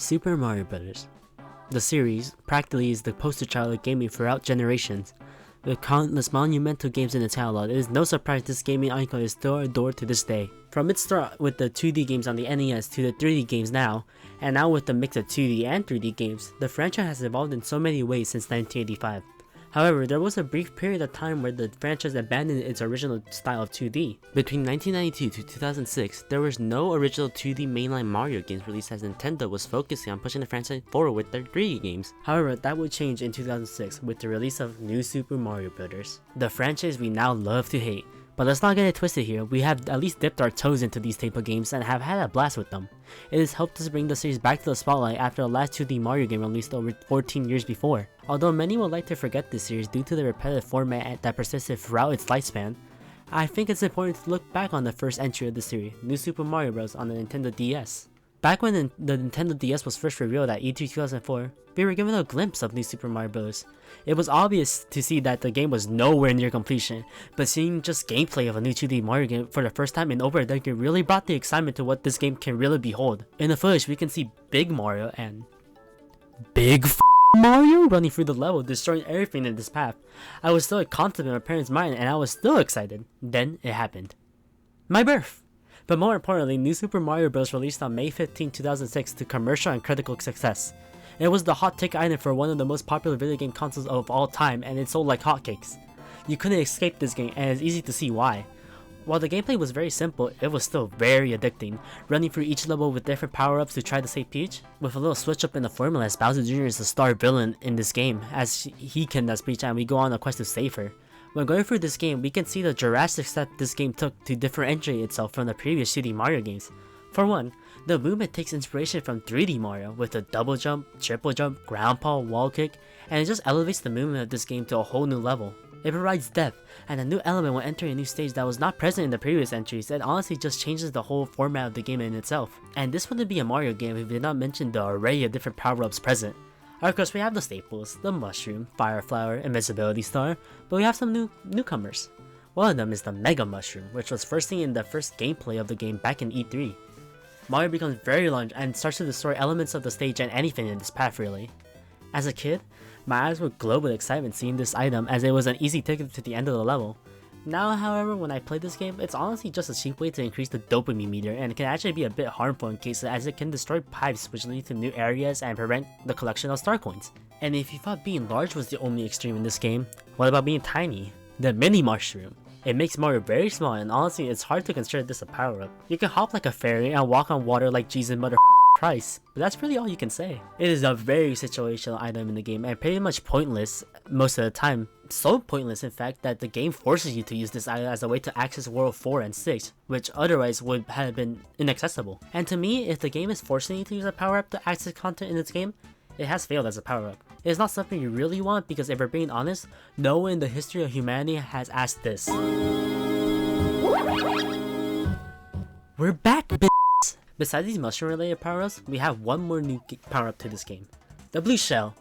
Super Mario Bros. The series practically is the poster child of gaming throughout generations. With countless monumental games in its catalog, it is no surprise this gaming icon is still adored to this day. From its start with the 2D games on the NES to the 3D games now, and now with the mix of 2D and 3D games, the franchise has evolved in so many ways since 1985. However, there was a brief period of time where the franchise abandoned its original style of 2D. Between 1992 to 2006, there was no original 2D mainline Mario games released as Nintendo was focusing on pushing the franchise forward with their 3D games. However, that would change in 2006 with the release of New Super Mario Bros., the franchise we now love to hate. But let's not get it twisted here, we have at least dipped our toes into these type of games and have had a blast with them. It has helped us bring the series back to the spotlight after the last 2D Mario game released over 14 years before. Although many would like to forget this series due to the repetitive format that persisted throughout its lifespan, I think it's important to look back on the first entry of the series, New Super Mario Bros. On the Nintendo DS. Back when the Nintendo DS was first revealed at E3 2004, we were given a glimpse of New Super Mario Bros. It was obvious to see that the game was nowhere near completion, but seeing just gameplay of a new 2D Mario game for the first time in over a decade really brought the excitement to what this game can really behold. In the footage, we can see Big Mario and Big Mario running through the level, destroying everything in this path. I was still a concept in my parents' mind and I was still excited. Then it happened. My birth! But more importantly, New Super Mario Bros. Released on May 15, 2006 to commercial and critical success. It was the hot ticket item for one of the most popular video game consoles of all time and it sold like hotcakes. You couldn't escape this game and it's easy to see why. While the gameplay was very simple, it was still very addicting, running through each level with different power-ups to try to save Peach, with a little switch up in the formula as Bowser Jr. is the star villain in this game, as he kidnaps Peach and we go on a quest to save her. When going through this game, we can see the drastic step this game took to differentiate itself from the previous 2D Mario games. For one, the movement takes inspiration from 3D Mario with the double jump, triple jump, ground pound, wall kick, and it just elevates the movement of this game to a whole new level. It provides depth and a new element when entering a new stage that was not present in the previous entries. It honestly just changes the whole format of the game in itself. And this wouldn't be a Mario game if we did not mention the array of different power-ups present. Of course, we have the staples, the mushroom, fire flower, invisibility star, but we have some newcomers. One of them is the Mega Mushroom, which was first seen in the first gameplay of the game back in E3. Mario becomes very large and starts to destroy elements of the stage and anything in this path really. As a kid, my eyes would glow with excitement seeing this item as it was an easy ticket to the end of the level. Now, however, when I play this game, it's honestly just a cheap way to increase the dopamine meter and it can actually be a bit harmful in cases as it can destroy pipes which lead to new areas and prevent the collection of star coins. And if you thought being large was the only extreme in this game, what about being tiny? The Mini Mushroom. It makes Mario very small and honestly it's hard to consider this a power up. You can hop like a fairy and walk on water like Jesus mother Christ, but that's really all you can say. It is a very situational item in the game and pretty much pointless most of the time. So pointless in fact that the game forces you to use this item as a way to access World 4 and 6, which otherwise would have been inaccessible. And to me, if the game is forcing you to use a power up to access content in its game, it has failed as a power up. It is not something you really want because if we're being honest, no one in the history of humanity has asked this. We're back, bitch! Besides these mushroom related power-ups, we have one more new power-up to this game. The Blue Shell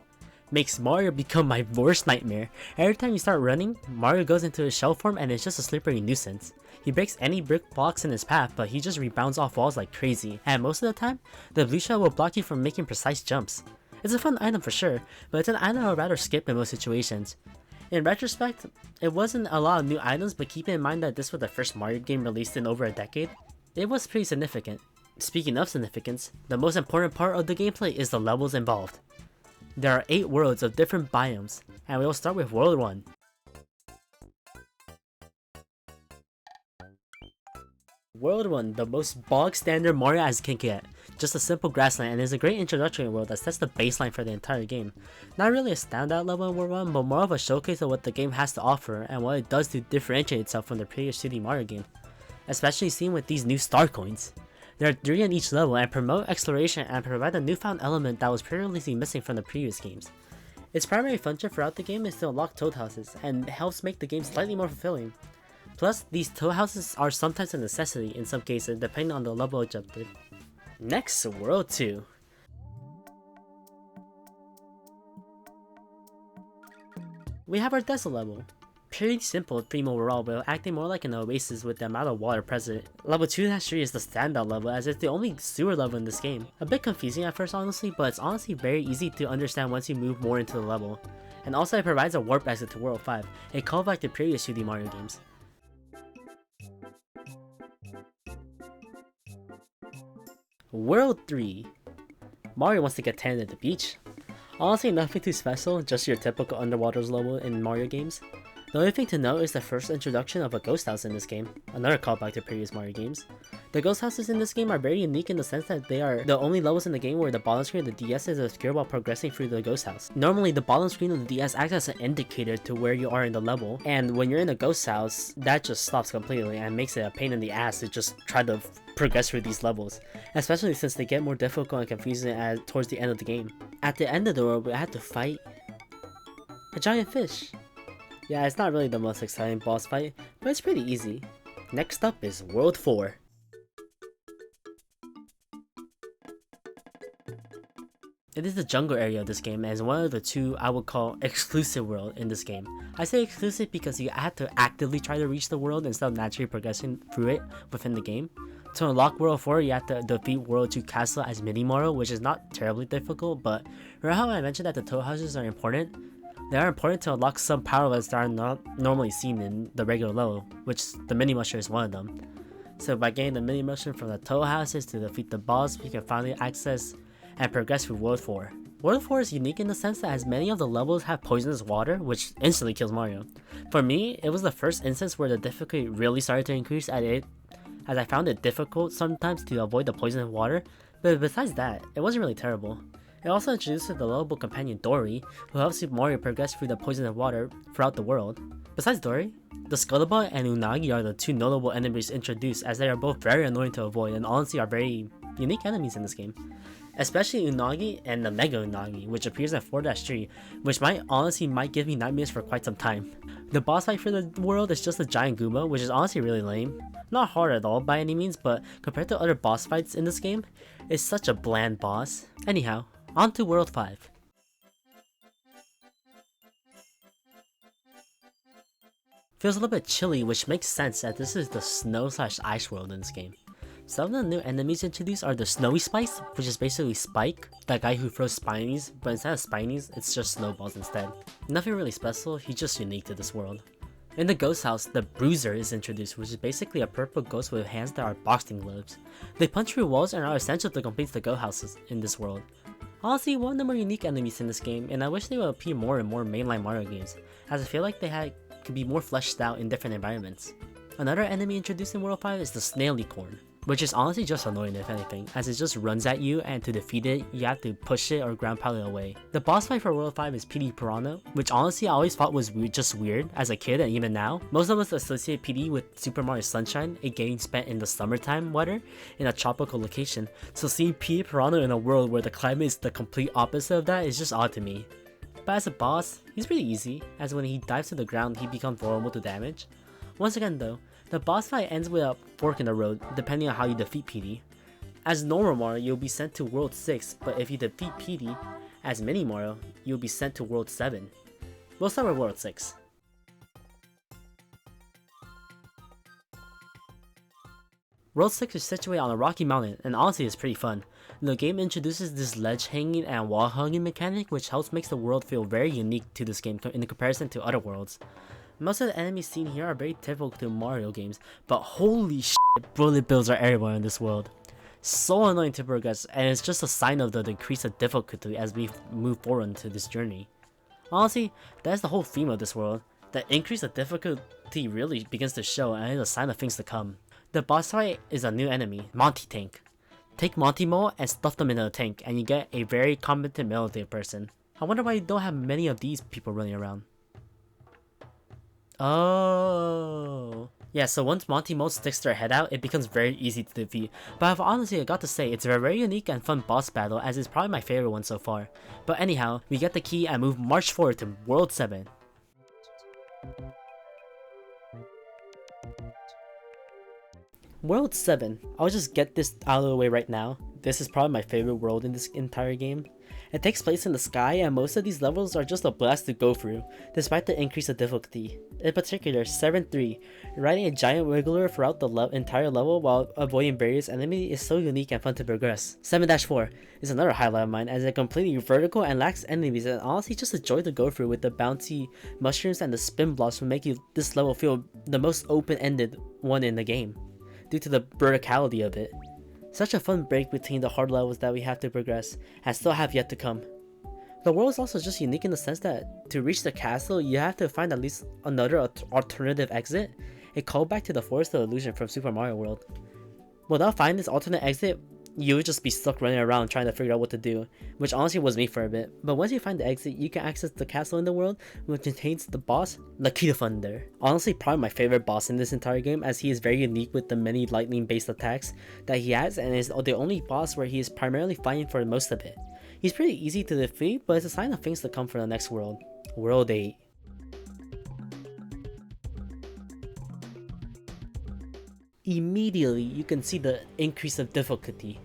makes Mario become my worst nightmare. Every time you start running, Mario goes into his shell form and it's just a slippery nuisance. He breaks any brick blocks in his path, but he just rebounds off walls like crazy, and most of the time, the Blue Shell will block you from making precise jumps. It's a fun item for sure, but it's an item I would rather skip in most situations. In retrospect, it wasn't a lot of new items, but keeping in mind that this was the first Mario game released in over a decade, it was pretty significant. Speaking of significance, the most important part of the gameplay is the levels involved. There are 8 worlds of different biomes, and we will start with World 1. World 1, the most bog standard Mario as can get. Just a simple grassland and is a great introductory world that sets the baseline for the entire game. Not really a standout level in World 1, but more of a showcase of what the game has to offer and what it does to differentiate itself from the previous 2D Mario game. Especially seen with these new star coins. There are 3 in each level and promote exploration and provide a newfound element that was previously missing from the previous games. Its primary function throughout the game is to unlock toad houses and helps make the game slightly more fulfilling. Plus, these toad houses are sometimes a necessity in some cases depending on the level objective. Next, World 2. We have our desert level. Pretty simple theme overall, but acting more like an oasis with the amount of water present. Level 2-3 is the standout level as it's the only sewer level in this game. A bit confusing at first honestly, but it's honestly very easy to understand once you move more into the level. And also it provides a warp exit to World 5, a callback to previous 2D Mario games. World 3. Mario wants to get tan at the beach. Honestly nothing too special, just your typical underwater level in Mario games. The only thing to note is the first introduction of a ghost house in this game, another callback to previous Mario games. The ghost houses in this game are very unique in the sense that they are the only levels in the game where the bottom screen of the DS is obscured while progressing through the ghost house. Normally the bottom screen of the DS acts as an indicator to where you are in the level, and when you're in a ghost house, that just stops completely and makes it a pain in the ass to just try to progress through these levels, especially since they get more difficult and confusing towards the end of the game. At the end of the world, we had to fight a giant fish. Yeah, it's not really the most exciting boss fight, but it's pretty easy. Next up is World 4. It is the jungle area of this game and is one of the two I would call exclusive world in this game. I say exclusive because you have to actively try to reach the world instead of naturally progressing through it within the game. To unlock World 4, you have to defeat World 2 Castle as Mini Mario, which is not terribly difficult, but remember how I mentioned that the toad houses are important? They are important to unlock some power-ups that are not normally seen in the regular level, which the mini mushroom is one of them. So by getting the mini mushroom from the toad houses to defeat the boss, we can finally access and progress through World 4. World 4 is unique in the sense that as many of the levels have poisonous water, which instantly kills Mario. For me, it was the first instance where the difficulty really started to increase as I found it difficult sometimes to avoid the poisonous water, but besides that, it wasn't really terrible. It also introduces the lovable companion Dory, who helps Mario progress through the poisonous water throughout the world. Besides Dory, the Scuttlebutt and Unagi are the two notable enemies introduced, as they are both very annoying to avoid and honestly are very unique enemies in this game. Especially Unagi and the Mega Unagi, which appears at 4-3, which might give me nightmares for quite some time. The boss fight for the world is just a giant Goomba, which is honestly really lame. Not hard at all by any means, but compared to other boss fights in this game, it's such a bland boss. Anyhow, on to World 5. Feels a little bit chilly, which makes sense as this is the snow/ice world in this game. Some of the new enemies introduced are the Snowy Spice, which is basically Spike, that guy who throws spinies, but instead of spinies, it's just snowballs instead. Nothing really special, he's just unique to this world. In the ghost house, the Bruiser is introduced, which is basically a purple ghost with hands that are boxing gloves. They punch through walls and are essential to complete the ghost houses in this world. Honestly, one of the more unique enemies in this game, and I wish they would appear more in more mainline Mario games, as I feel like they could be more fleshed out in different environments. Another enemy introduced in World 5 is the Snailicorn, which is honestly just annoying if anything, as it just runs at you and to defeat it, you have to push it or ground pound it away. The boss fight for World 5 is PD Piranha, which honestly I always thought was just weird as a kid and even now. Most of us associate PD with Super Mario Sunshine, a game spent in the summertime weather in a tropical location, so seeing PD Piranha in a world where the climate is the complete opposite of that is just odd to me. But as a boss, he's pretty easy, as when he dives to the ground he becomes vulnerable to damage. Once again though, the boss fight ends with a fork in the road, depending on how you defeat PD. As normal Mario, you'll be sent to World 6, but if you defeat PD as Mini Mario, you'll be sent to World 7. We'll start with World 6. World 6 is situated on a rocky mountain, and honestly is pretty fun. The game introduces this ledge hanging and wall hugging mechanic, which helps make the world feel very unique to this game in comparison to other worlds. Most of the enemies seen here are very typical to Mario games, but holy shit, bullet bills are everywhere in this world. So annoying to progress, and it's just a sign of the decrease of difficulty as we move forward into this journey. Honestly, that's the whole theme of this world. The increase of difficulty really begins to show and is a sign of things to come. The boss fight is a new enemy, Monty Tank. Take Monty Mole and stuff them into a tank, and you get a very competent meditative person. I wonder why you don't have many of these people running around. Oh. Yeah, so once Monty Mole sticks their head out, it becomes very easy to defeat. But honestly, I got to say, it's a very unique and fun boss battle, as it's probably my favorite one so far. But anyhow, we get the key and march forward to World 7. World 7. I'll just get this out of the way right now. This is probably my favorite world in this entire game. It takes place in the sky, and most of these levels are just a blast to go through, despite the increase of difficulty. In particular, 7-3, riding a giant wiggler throughout the entire level while avoiding various enemies is so unique and fun to progress. 7-4 is another highlight of mine, as it's completely vertical and lacks enemies, and honestly just a joy to go through, with the bouncy mushrooms and the spin blocks will make this level feel the most open-ended one in the game, due to the verticality of it. Such a fun break between the hard levels that we have to progress and still have yet to come. The world is also just unique in the sense that to reach the castle, you have to find at least another alternative exit, a callback to the Forest of Illusion from Super Mario World. Without finding this alternate exit, you would just be stuck running around trying to figure out what to do, which honestly was me for a bit. But once you find the exit, you can access the castle in the world, which contains the boss, Nikita Thunder. Honestly, probably my favorite boss in this entire game, as he is very unique with the many lightning based attacks that he has, and is the only boss where he is primarily fighting for most of it. He's pretty easy to defeat, but it's a sign of things to come for the next world. World 8. Immediately, you can see the increase of difficulty.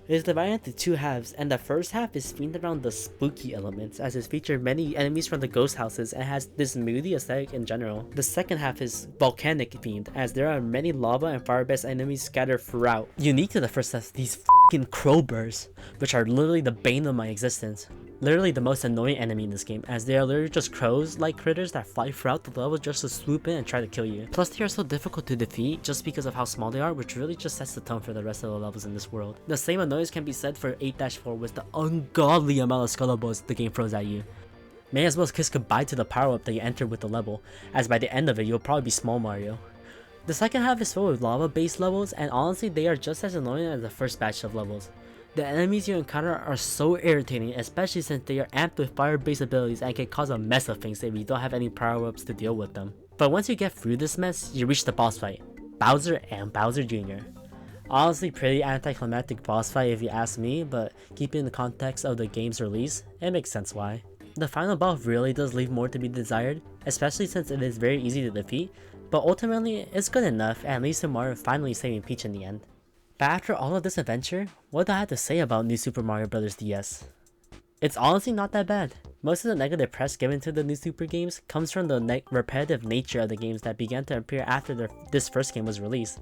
It is divided into two halves, and the first half is themed around the spooky elements, as it features many enemies from the ghost houses and has this moody aesthetic in general. The second half is volcanic themed, as there are many lava and fire-based enemies scattered throughout. Unique to the first half, these f***ing crowbars, which are literally the bane of my existence. Literally the most annoying enemy in this game, as they are literally just crows-like critters that fly throughout the level just to swoop in and try to kill you. Plus they are so difficult to defeat just because of how small they are, which really just sets the tone for the rest of the levels in this world. The same annoyance can be said for 8-4 with the ungodly amount of scullables the game throws at you. May as well kiss goodbye to the power-up that you entered with the level, as by the end of it you'll probably be Small Mario. The second half is filled with lava-based levels, and honestly they are just as annoying as the first batch of levels. The enemies you encounter are so irritating, especially since they are amped with fire-based abilities and can cause a mess of things if you don't have any power-ups to deal with them. But once you get through this mess, you reach the boss fight, Bowser and Bowser Jr. Honestly, pretty anticlimactic boss fight if you ask me, but keeping in the context of the game's release, it makes sense why. The final boss really does leave more to be desired, especially since it is very easy to defeat, but ultimately it's good enough and leads to Mario finally saving Peach in the end. But after all of this adventure, what do I have to say about New Super Mario Bros. DS? It's honestly not that bad. Most of the negative press given to the New Super games comes from the repetitive nature of the games that began to appear after this first game was released.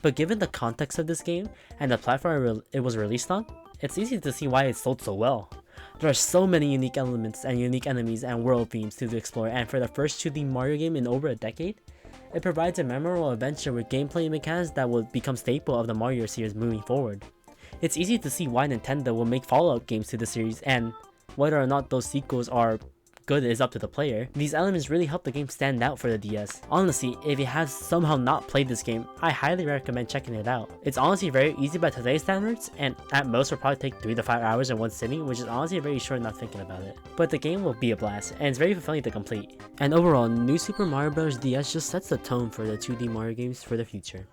But given the context of this game and the platform it was released on, it's easy to see why it sold so well. There are so many unique elements and unique enemies and world themes to explore, and for the first 2D Mario game in over a decade, it provides a memorable adventure with gameplay mechanics that will become staple of the Mario series moving forward. It's easy to see why Nintendo will make follow-up games to the series, and whether or not those sequels are good is up to the player. These elements really help the game stand out for the DS. Honestly, if you have somehow not played this game, I highly recommend checking it out. It's honestly very easy by today's standards, and at most will probably take 3 to 5 hours in one sitting, which is honestly very short not thinking about it. But the game will be a blast, and it's very fulfilling to complete. And overall, New Super Mario Bros. DS just sets the tone for the 2D Mario games for the future.